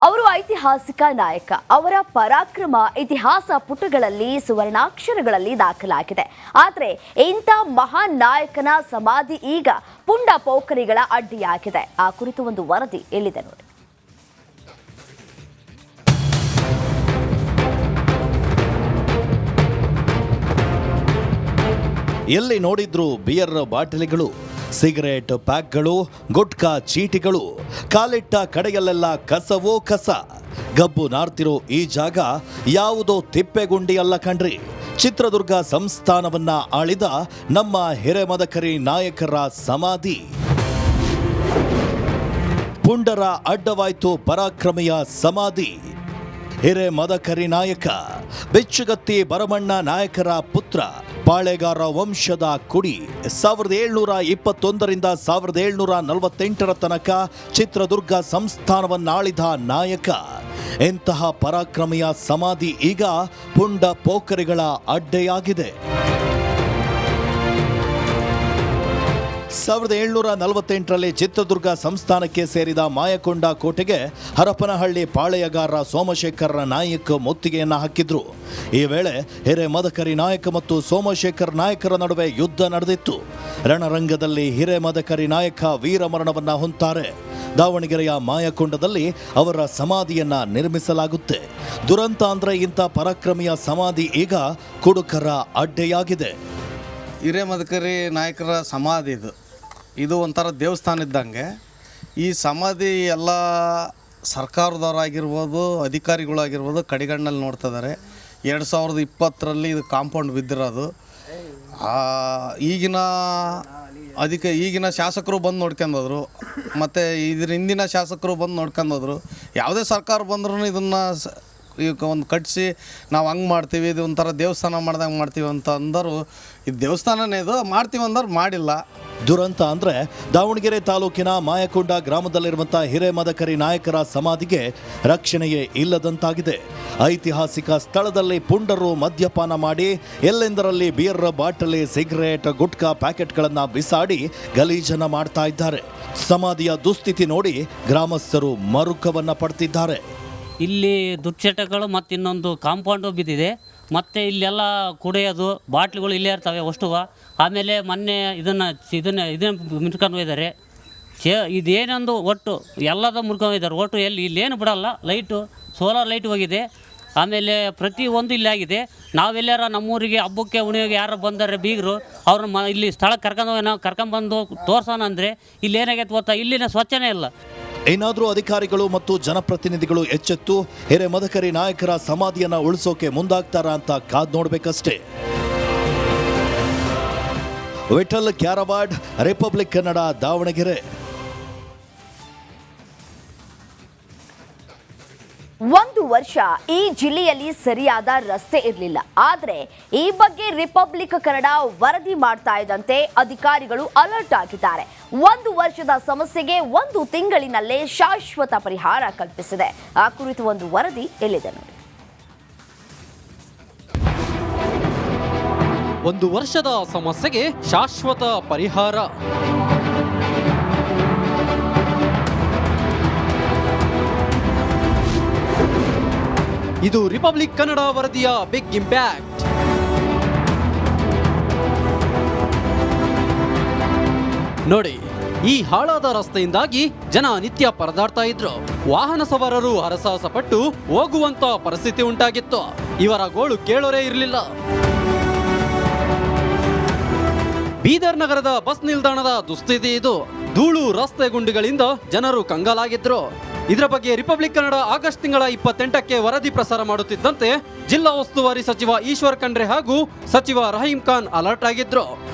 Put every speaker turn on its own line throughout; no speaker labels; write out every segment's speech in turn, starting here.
ಅವರು ಐತಿಹಾಸಿಕ ನಾಯಕ. ಅವರ ಪರಾಕ್ರಮ ಇತಿಹಾಸ ಪುಟಗಳಲ್ಲಿ ಸುವರ್ಣಾಕ್ಷರಗಳಲ್ಲಿ ದಾಖಲಾಗಿದೆ. ಆದರೆ ಇಂಥ ಮಹಾನ್ ನಾಯಕನ ಸಮಾಧಿ ಈಗ ಪುಂಡ ಪೋಖರಿಗಳ ಅಡ್ಡಿಯಾಗಿದೆ. ಆ ಕುರಿತು ಒಂದು ವರದಿ ಎಲ್ಲಿದೆ ನೋಡಿ.
ಎಲ್ಲಿ ನೋಡಿದ್ರು ಬಿಯರ್ ಬಾಟಲಿಗಳು, ಸಿಗರೇಟ್ ಪ್ಯಾಕ್ಗಳು, ಗುಟ್ಕಾ ಚೀಟಿಗಳು, ಕಾಲಿಟ್ಟ ಕಡೆಯಲ್ಲೆಲ್ಲ ಕಸವೋ ಕಸ. ಗಬ್ಬು ನಾರ್ತಿರೋ ಈ ಜಾಗ ಯಾವುದೋ ತಿಪ್ಪೆಗುಂಡಿ ಅಲ್ಲ ಕಣ್ರಿ. ಚಿತ್ರದುರ್ಗ ಸಂಸ್ಥಾನವನ್ನ ಆಳಿದ ನಮ್ಮ ಹಿರೇಮದಕರಿ ನಾಯಕರ ಸಮಾಧಿ. ಪುಂಡರ ಅಡ್ಡವಾಯ್ತು ಪರಾಕ್ರಮಿಯ ಸಮಾಧಿ. ಹಿರೇಮದಕರಿ ನಾಯಕ, ಬೆಚ್ಚುಗತ್ತಿ ಭರಮಣ್ಣ ನಾಯಕರ ಪುತ್ರ, ಪಾಳೆಗಾರ ವಂಶದ ಕುಡಿ. 1721ರಿಂದ 1748 ತನಕ ಚಿತ್ರದುರ್ಗ ಸಂಸ್ಥಾನವನ್ನಾಳಿದ ನಾಯಕ. ಇಂತಹ ಪರಾಕ್ರಮಿಯ ಸಮಾಧಿ ಈಗ ಪುಂಡ ಪೋಖರಿಗಳ ಅಡ್ಡೆಯಾಗಿದೆ. 1748ರಲ್ಲಿ ಚಿತ್ರದುರ್ಗ ಸಂಸ್ಥಾನಕ್ಕೆ ಸೇರಿದ ಮಾಯಕೊಂಡ ಕೋಟೆಗೆ ಹರಪನಹಳ್ಳಿ ಪಾಳೆಯಗಾರ ಸೋಮಶೇಖರ ನಾಯಕ್ ಮುತ್ತಿಗೆಯನ್ನು ಹಾಕಿದ್ರು. ಈ ವೇಳೆ ಹಿರೇಮದಕರಿ ನಾಯಕ ಮತ್ತು ಸೋಮಶೇಖರ್ ನಾಯಕರ ನಡುವೆ ಯುದ್ಧ ನಡೆದಿತ್ತು. ರಣರಂಗದಲ್ಲಿ ಹಿರೇಮದಕರಿ ನಾಯಕ ವೀರಮರಣವನ್ನ ಹೊಂತಾರೆ. ದಾವಣಗೆರೆಯ ಮಾಯಕೊಂಡದಲ್ಲಿ ಅವರ ಸಮಾಧಿಯನ್ನ ನಿರ್ಮಿಸಲಾಗುತ್ತೆ. ದುರಂತ ಅಂದ್ರೆ ಇಂಥ ಪರಾಕ್ರಮಿಯ ಸಮಾಧಿ ಈಗ ಕುಡುಕರ ಅಡ್ಡೆಯಾಗಿದೆ.
ಹಿರೇಮದಕರಿ ನಾಯಕರ ಸಮಾಧಿ ಇದು ಒಂಥರ ದೇವಸ್ಥಾನ ಇದ್ದಂಗೆ. ಈ ಸಮಾಧಿ ಎಲ್ಲ ಸರ್ಕಾರದವರಾಗಿರ್ಬೋದು, ಅಧಿಕಾರಿಗಳಾಗಿರ್ಬೋದು ಕಡಿಗಣ್ಣಲ್ಲಿ ನೋಡ್ತಾ ಇದ್ದಾರೆ. 2020ರಲ್ಲಿ ಇದು ಕಾಂಪೌಂಡ್ ಬಿದ್ದಿರೋದು. ಈಗಿನ ಶಾಸಕರು ಬಂದು ನೋಡ್ಕೊಂಡೋದ್ರು, ಮತ್ತು ಇದ್ರ ಹಿಂದಿನ ಶಾಸಕರು ಬಂದು ನೋಡ್ಕೊಂಡೋದ್ರು. ಯಾವುದೇ ಸರ್ಕಾರ ಬಂದ್ರೂ ಇದನ್ನು ಈಗ ಒಂದು ಕಟ್ಟಿಸಿ ನಾವು ಹಂಗೆ ಮಾಡ್ತೀವಿ, ಇದು ಒಂಥರ ದೇವಸ್ಥಾನ ಮಾಡ್ದಂಗೆ ಮಾಡ್ತೀವಿ ಅಂತ ಅಂದರು. ಇದು ದೇವಸ್ಥಾನನೇ ಇದು ಮಾಡ್ತೀವಿ ಅಂದರು, ಮಾಡಿಲ್ಲ.
ದುರಂತ ಅಂದರೆ ದಾವಣಗೆರೆ ತಾಲೂಕಿನ ಮಾಯಕೊಂಡ ಗ್ರಾಮದಲ್ಲಿರುವಂಥ ಹಿರೇಮದಕರಿ ನಾಯಕರ ಸಮಾಧಿಗೆ ರಕ್ಷಣೆಯೇ ಇಲ್ಲದಂತಾಗಿದೆ. ಐತಿಹಾಸಿಕ ಸ್ಥಳದಲ್ಲಿ ಪುಂಡರು ಮದ್ಯಪಾನ ಮಾಡಿ ಎಲ್ಲೆಂದರಲ್ಲಿ ಬಿಯರ್ ಬಾಟಲಿ, ಸಿಗರೇಟ್, ಗುಟ್ಕಾ ಪ್ಯಾಕೆಟ್ಗಳನ್ನು ಬಿಸಾಡಿ ಗಲೀಜನ್ನ ಮಾಡ್ತಾ ಇದ್ದಾರೆ. ಸಮಾಧಿಯ ದುಸ್ಥಿತಿ ನೋಡಿ ಗ್ರಾಮಸ್ಥರು ಮರುಕವನ್ನ ಪಡ್ತಿದ್ದಾರೆ.
ಇಲ್ಲಿ ದುಶ್ಚಟಗಳು ಮತ್ತು ಇನ್ನೊಂದು ಕಾಂಪೌಂಡು ಬಿದ್ದಿದೆ. ಮತ್ತು ಇಲ್ಲೆಲ್ಲ ಕುಡಿಯೋದು ಬಾಟ್ಲಿಗಳು ಇಲ್ಲೇ ಇರ್ತವೆ ಅಷ್ಟುವ. ಆಮೇಲೆ ಮೊನ್ನೆ ಇದನ್ನು ಮುರ್ಕೊಂಡು ಹೋಗಿದ್ದಾರೆ. ಇದೇನೊಂದು ಒಟ್ಟು ಎಲ್ಲದ ಮುರ್ಕೊಂಡು ಹೋಗಿದ್ದಾರೆ. ಒಟ್ಟು ಇಲ್ಲೇನು ಬಿಡಲ್ಲ. ಲೈಟು, ಸೋಲಾರ್ ಲೈಟ್ ಹೋಗಿದೆ. ಆಮೇಲೆ ಪ್ರತಿಯೊಂದು ಇಲ್ಲೇ ಆಗಿದೆ. ನಾವೆಲ್ಲಾರ ನಮ್ಮೂರಿಗೆ ಹಬ್ಬಕ್ಕೆ ಉಣಿಯೋಗೆ ಯಾರು ಬಂದರೆ ಬೀಗರು ಅವ್ರನ್ನ ಇಲ್ಲಿ ಸ್ಥಳಕ್ಕೆ ಕರ್ಕೊಂಬಂದು ತೋರ್ಸೋಣ ಅಂದರೆ ಇಲ್ಲೇನಾಗೈತೆ ಗೊತ್ತಾ, ಇಲ್ಲಿನ ಸ್ವಚ್ಛನೇ ಇಲ್ಲ.
ಏನಾದರೂ ಅಧಿಕಾರಿಗಳು ಮತ್ತು ಜನಪ್ರತಿನಿಧಿಗಳು ಎಚ್ಚೆತ್ತು ಹಿರೇಮದಕರಿ ನಾಯಕರ ಸಮಾಧಿಯನ್ನ ಉಳಿಸೋಕೆ ಮುಂದಾಗ್ತಾರಾ ಅಂತ ಕಾದ್ ನೋಡ್ಬೇಕಷ್ಟೇ. ವಿಠಲ್ ಕ್ಯಾರವಾಡ್, ರಿಪಬ್ಲಿಕ್ ಕನ್ನಡ, ದಾವಣಗೆರೆ.
ಒಂದು ವರ್ಷ ಈ ಜಿಲ್ಲೆಯಲ್ಲಿ ಸರಿಯಾದ ರಸ್ತೆ ಇರಲಿಲ್ಲ. ಆದರೆ ಈ ಬಗ್ಗೆ ರಿಪಬ್ಲಿಕ್ ಕನ್ನಡ ವರದಿ ಮಾಡ್ತಾ ಇದ್ದಂತೆ ಅಧಿಕಾರಿಗಳು ಅಲರ್ಟ್ ಆಗಿದ್ದಾರೆ. ಒಂದು ವರ್ಷದ ಸಮಸ್ಯೆಗೆ 1 ತಿಂಗಳಿನಲ್ಲೇ ಶಾಶ್ವತ ಪರಿಹಾರ ಕಲ್ಪಿಸಿದೆ. ಆ ಕುರಿತು ಒಂದು ವರದಿ ಎಲ್ಲಿದೆ ನೋಡಿ.
1 ವರ್ಷದ ಸಮಸ್ಯೆಗೆ ಶಾಶ್ವತ ಪರಿಹಾರ. ಇದು ರಿಪಬ್ಲಿಕ್ ಕನ್ನಡ ವರದಿಯ ಬಿಗ್ ಇಂಪ್ಯಾಕ್ಟ್. ನೋಡಿ, ಈ ಹಾಳಾದ ರಸ್ತೆಯಿಂದಾಗಿ ಜನ ನಿತ್ಯ ಪರದಾಡ್ತಾ ಇದ್ರು. ವಾಹನ ಸವಾರರು ಹರಸಾಹಸ ಪಟ್ಟು ಹೋಗುವಂತ ಪರಿಸ್ಥಿತಿ ಉಂಟಾಗಿತ್ತು. ಇವರ ಗೋಳು ಕೇಳೋರೇ ಇರಲಿಲ್ಲ. ಬೀದರ್ ನಗರದ ಬಸ್ ನಿಲ್ದಾಣದ ದುಸ್ಥಿತಿ ಇದು. ಧೂಳು ರಸ್ತೆ ಗುಂಡಿಗಳಿಂದ ಜನರು ಕಂಗಾಲಾಗಿದ್ರು. ಇದರ ಬಗ್ಗೆ ರಿಪಬ್ಲಿಕ್ ಕನ್ನಡ ಆಗಸ್ಟ್ ತಿಂಗಳ 28ಕ್ಕೆ ವರದಿ ಪ್ರಸಾರ ಮಾಡುತ್ತಿದ್ದಂತೆ ಜಿಲ್ಲಾ ಉಸ್ತುವಾರಿ ಸಚಿವ ಈಶ್ವರ್ ಖಂಡ್ರೆ ಹಾಗೂ ಸಚಿವ ರಹೀಂ ಖಾನ್ ಅಲರ್ಟ್ ಆಗಿದ್ರು.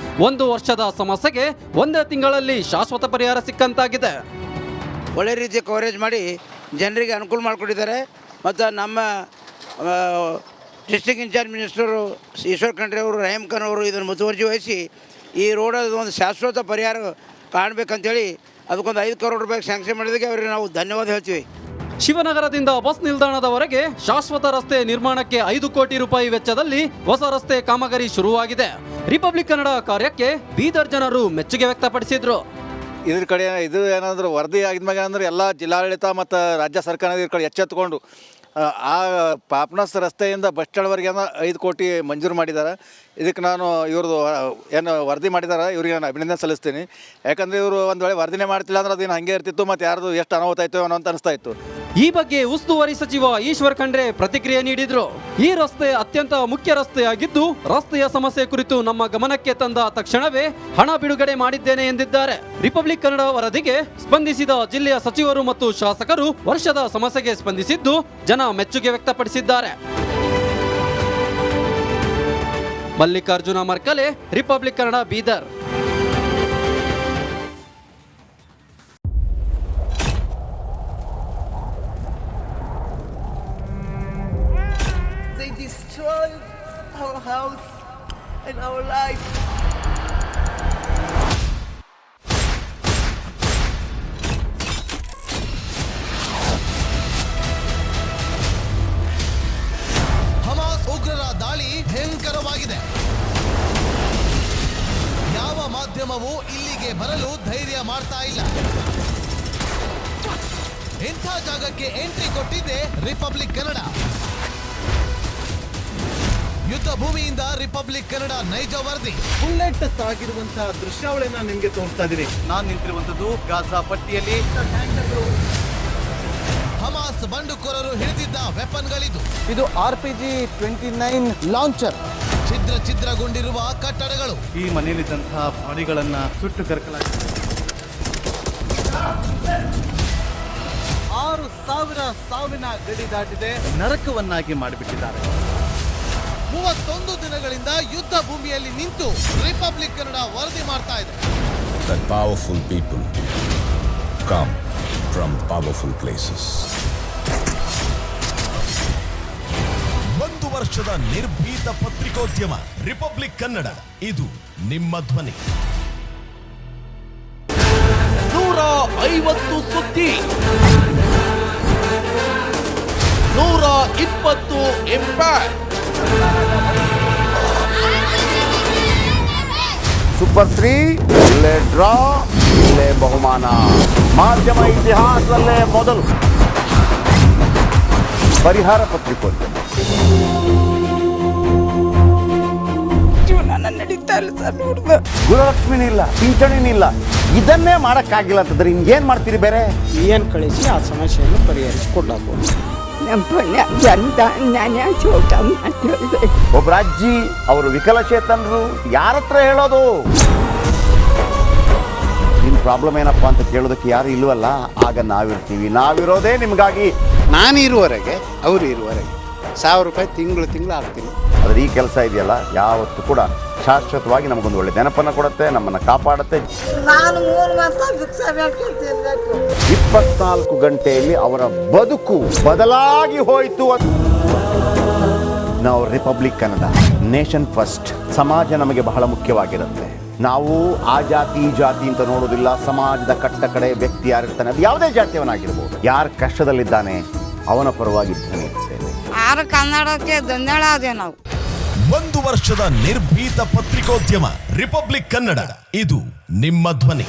1 ವರ್ಷದ ಸಮಸ್ಯೆಗೆ 1 ತಿಂಗಳಲ್ಲಿ ಶಾಶ್ವತ ಪರಿಹಾರ ಸಿಕ್ಕಂತಾಗಿದೆ.
ಒಳ್ಳೆ ರೀತಿಯ ಕವರೇಜ್ ಮಾಡಿ ಜನರಿಗೆ ಅನುಕೂಲ ಮಾಡಿಕೊಟ್ಟಿದ್ದಾರೆ. ಮತ್ತು ನಮ್ಮ district incharge minister Eshwar Khandre ಅವರು, ರಹೀಂ ಖಾನ್ ಅವರು ಇದನ್ನು ಮುತುವರ್ಜಿ ವಹಿಸಿ ಈ ರೋಡದ ಒಂದು ಶಾಶ್ವತ ಪರಿಹಾರ ಕಾಣಬೇಕಂತೇಳಿ ಅದಕ್ಕೊಂದು 5 ಕೋಟಿ ರೂಪಾಯಿ ಸ್ಯಾಂಕ್ಷನ್ ಮಾಡಿದಕ್ಕೆ ಅವರಿಗೆ ನಾವು ಧನ್ಯವಾದ ಹೇಳ್ತೀವಿ.
ಶಿವನಗರದಿಂದ ಬಸ್ ನಿಲ್ದಾಣದವರೆಗೆ ಶಾಶ್ವತ ರಸ್ತೆ ನಿರ್ಮಾಣಕ್ಕೆ 5 ಕೋಟಿ ರೂಪಾಯಿ ವೆಚ್ಚದಲ್ಲಿ ಹೊಸ ರಸ್ತೆ ಕಾಮಗಾರಿ ಶುರುವಾಗಿದೆ. ರಿಪಬ್ಲಿಕ್ ಕನ್ನಡ ಕಾರ್ಯಕ್ಕೆ ಬೀದರ್ ಜನರು ಮೆಚ್ಚುಗೆ ವ್ಯಕ್ತಪಡಿಸಿದ್ರು.
ಇದ್ರ ಕಡೆ ಇದು ಏನಂದ್ರೆ ವರದಿ ಆಗಿದ್ಮ್ಯಾಗ ಅಂದ್ರೆ ಎಲ್ಲ ಜಿಲ್ಲಾಡಳಿತ ಮತ್ತು ರಾಜ್ಯ ಸರ್ಕಾರ ಇದ್ರ ಕಡೆ ಎಚ್ಚೆತ್ತುಕೊಂಡು ಆ ಪಾಪನಾಸ್ ರಸ್ತೆಯಿಂದ ಬಸ್ ಸ್ಟ್ಯಾಂಡ್ವರೆಗೆ 5 ಕೋಟಿ ಮಂಜೂರು ಮಾಡಿದ್ದಾರೆ. ಇದಕ್ಕೆ ನಾನು ಇವ್ರದ್ದು ಏನು ವರದಿ ಮಾಡಿದ್ದಾರೆ ಇವ್ರಿಗೆ ನಾನು ಅಭಿನಂದನೆ ಸಲ್ಲಿಸ್ತೀನಿ. ಯಾಕಂದರೆ ಇವರು ಒಂದು ವೇಳೆ ವರದಿನೇ ಮಾಡ್ತಿಲ್ಲ ಅಂದ್ರೆ ಅದೇನು ಹಾಗೆ ಇರ್ತಿತ್ತು, ಮತ್ತು ಯಾರ್ದು ಎಷ್ಟು ಅನಾಹುತ ಆಯಿತು ಅನ್ನೋ ಅಂತ ಅನಿಸ್ತಾ ಇತ್ತು.
ಈ ಬಗ್ಗೆ ಉಸ್ತುವಾರಿ ಸಚಿವ ಈಶ್ವರ್ ಖಂಡ್ರೆ ಪ್ರತಿಕ್ರಿಯೆ ನೀಡಿದ್ರು. ಈ ರಸ್ತೆ ಅತ್ಯಂತ ಮುಖ್ಯ ರಸ್ತೆಯಾಗಿದ್ದು ರಸ್ತೆಯ ಸಮಸ್ಯೆ ಕುರಿತು ನಮ್ಮ ಗಮನಕ್ಕೆ ತಂದ ತಕ್ಷಣವೇ ಹಣ ಬಿಡುಗಡೆ ಮಾಡಿದ್ದೇನೆ ಎಂದಿದ್ದಾರೆ. ರಿಪಬ್ಲಿಕ್ ಕನ್ನಡ ವರದಿಗೆ ಸ್ಪಂದಿಸಿದ ಜಿಲ್ಲೆಯ ಸಚಿವರು ಮತ್ತು ಶಾಸಕರು ವರ್ಷದ ಸಮಸ್ಯೆಗೆ ಸ್ಪಂದಿಸಿದ್ದು ಜನ ಮೆಚ್ಚುಗೆ ವ್ಯಕ್ತಪಡಿಸಿದ್ದಾರೆ. Mallikarjuna Markale, Republic Kannada, Bidar.
They destroyed our house and our life.
Hamas ಉಗ್ರರ ದಾಳಿ ಭಯಂಕರವಾಗಿದೆ. ಯಾವ ಮಾಧ್ಯಮವೂ ಇಲ್ಲಿಗೆ ಬರಲು ಧೈರ್ಯ ಮಾಡ್ತಾ ಇಲ್ಲ. ಇಂಥ ಜಾಗಕ್ಕೆ ಎಂಟ್ರಿ ಕೊಟ್ಟಿದೆ ರಿಪಬ್ಲಿಕ್ ಕನ್ನಡ. ಯುದ್ಧ ಭೂಮಿಯಿಂದ ರಿಪಬ್ಲಿಕ್ ಕನ್ನಡ ನೈಜ ವರದಿ.
ಬುಲೆಟ್ ಆಗಿರುವಂತಹ ದೃಶ್ಯಾವಳಿಯನ್ನ ನಿಮಗೆ ತೋರಿಸ್ತಾ ಇದ್ದೀನಿ. ನಾನು ನಿಂತಿರುವಂತದ್ದು ಗಾಜಾ ಪಟ್ಟಿಯಲ್ಲಿ.
ಹಮಾಸ್ ಬಂಡುಕೋರರು ಹಿಡಿದಿದ್ದ ವೆಪನ್ಗಳಿದು.
ಇದು RPG-29 ಲಾಂಚರ್.
ಛಿದ್ರಗೊಂಡಿರುವ ಕಟ್ಟಡಗಳು.
ಈ ಮನೆಯಲ್ಲಿದ್ದಂತಹ ಬಾಡಿಗಳನ್ನ ಸುಟ್ಟು ಕರಕಲಾಗಿದೆ. 6,000 ಸಾವಿನ ಗಡಿ ದಾಟಿದೆ, ನರಕವನ್ನಾಗಿ ಮಾಡಿಬಿಟ್ಟಿದ್ದಾರೆ.
31 ದಿನಗಳಿಂದ ಯುದ್ಧ ಭೂಮಿಯಲ್ಲಿ ನಿಂತು ರಿಪಬ್ಲಿಕ್ ಕನ್ನಡ ವರದಿ ಮಾಡ್ತಾ ಇದೆ.
That powerful people come from powerful places.
1 ವರ್ಷದ ನಿರ್ಭೀತ ಪತ್ರಿಕೋದ್ಯಮ ರಿಪಬ್ಲಿಕ್ ಕನ್ನಡ, ಇದು ನಿಮ್ಮ ಧ್ವನಿ.
150 ಸುದ್ದಿ, 120 ಇಂಪ್ಯಾಕ್ಟ್.
ಸೂಪರ್ 3 ಇಲ್ಲೇ ಡ್ರಾ, ಇಲ್ಲೇ ಬಹುಮಾನ. ಮಾಧ್ಯಮ ಇತಿಹಾಸದಲ್ಲೇ ಮೊದಲು ಪರಿಹಾರ ಪತ್ರಿಕೋದ್ಯಮ.
ಜೀವನ ನಡೀತಾ ಇಲ್ಲ ಸರ್.
ಗುರುಲಕ್ಷ್ಮಿನಿಲ್ಲ, ಪಿಂಚಣಿನಿಲ್ಲ. ಇದನ್ನೇ ಮಾಡಕ್ಕಾಗಿಲ್ಲ ಅಂತಂದ್ರೆ ಇನ್ನೇನ್ ಮಾಡ್ತೀರಿ ಬೇರೆ?
ಏನ್ ಕಳಿಸಿ ಆ ಸಮಸ್ಯೆಯನ್ನು ಪರಿಹರಿಸಿಕೊಡ್ಲಾಗ್ಬೋದು.
ಒಬ್ಬ ಅಜ್ಜಿ, ಅವರು ವಿಕಲಚೇತನರು, ಯಾರ ಹತ್ರ ಹೇಳೋದು? ನಿಮ್ ಪ್ರಾಬ್ಲಮ್ ಏನಪ್ಪಾ ಅಂತ ಕೇಳೋದಕ್ಕೆ ಯಾರು ಇಲ್ವಲ್ಲ. ಆಗ ನಾವಿರ್ತೀವಿ. ನಾವಿರೋದೇ ನಿಮ್ಗಾಗಿ.
ನಾನು ಇರುವವರೆಗೆ, ಅವರು ಇರುವವರೆಗೆ 1,000 ರೂಪಾಯಿ ತಿಂಗಳು ಹಾಕ್ತೀನಿ.
ಆದ್ರೆ ಈ ಕೆಲಸ ಇದೆಯಲ್ಲ, ಯಾವತ್ತೂ ಕೂಡ ಶಾಶ್ವತವಾಗಿ ನಮಗೊಂದು ಒಳ್ಳೆ ನೆನಪನ್ನು ಕೊಡುತ್ತೆ, ನಮ್ಮನ್ನು ಕಾಪಾಡುತ್ತೆ.
ನಾನು 3 ವರ್ಷ ಭಿಕ್ಷೆ ಬೇಡ್ಕೊಳ್ತಿರ್ಬೇಕು.
24 ಗಂಟೆಯಲ್ಲಿ ಅವರ ಬದುಕು ಬದಲಾಗಿ ಹೋಯಿತು. ನಾವು ರಿಪಬ್ಲಿಕ್ ಕನ್ನಡ, ನೇಷನ್ ಫಸ್ಟ್. ಸಮಾಜ ನಮಗೆ ಬಹಳ ಮುಖ್ಯವಾಗಿರುತ್ತೆ. ನಾವು ಆ ಜಾತಿ ಈ ಜಾತಿ ಅಂತ ನೋಡೋದಿಲ್ಲ. ಸಮಾಜದ ಕಟ್ಟ ಕಡೆ ವ್ಯಕ್ತಿ ಯಾರಿರ್ತಾನೆ, ಅದು ಯಾವುದೇ ಜಾತಿಯವನಾಗಿರ್ಬೋದು, ಯಾರು ಕಷ್ಟದಲ್ಲಿದ್ದಾನೆ ಅವನ ಪರವಾಗಿ ಧ್ವನಿ ಇರ್ತೇವೆ.
ಆರು ಕನ್ನಡಕ್ಕೆ ಧನ್ಯವಾದ. ನಾವು
1 ವರ್ಷದ ನಿರ್ಭೀತ ಪತ್ರಿಕೋದ್ಯಮ ರಿಪಬ್ಲಿಕ್ ಕನ್ನಡ, ಇದು ನಿಮ್ಮ ಧ್ವನಿ.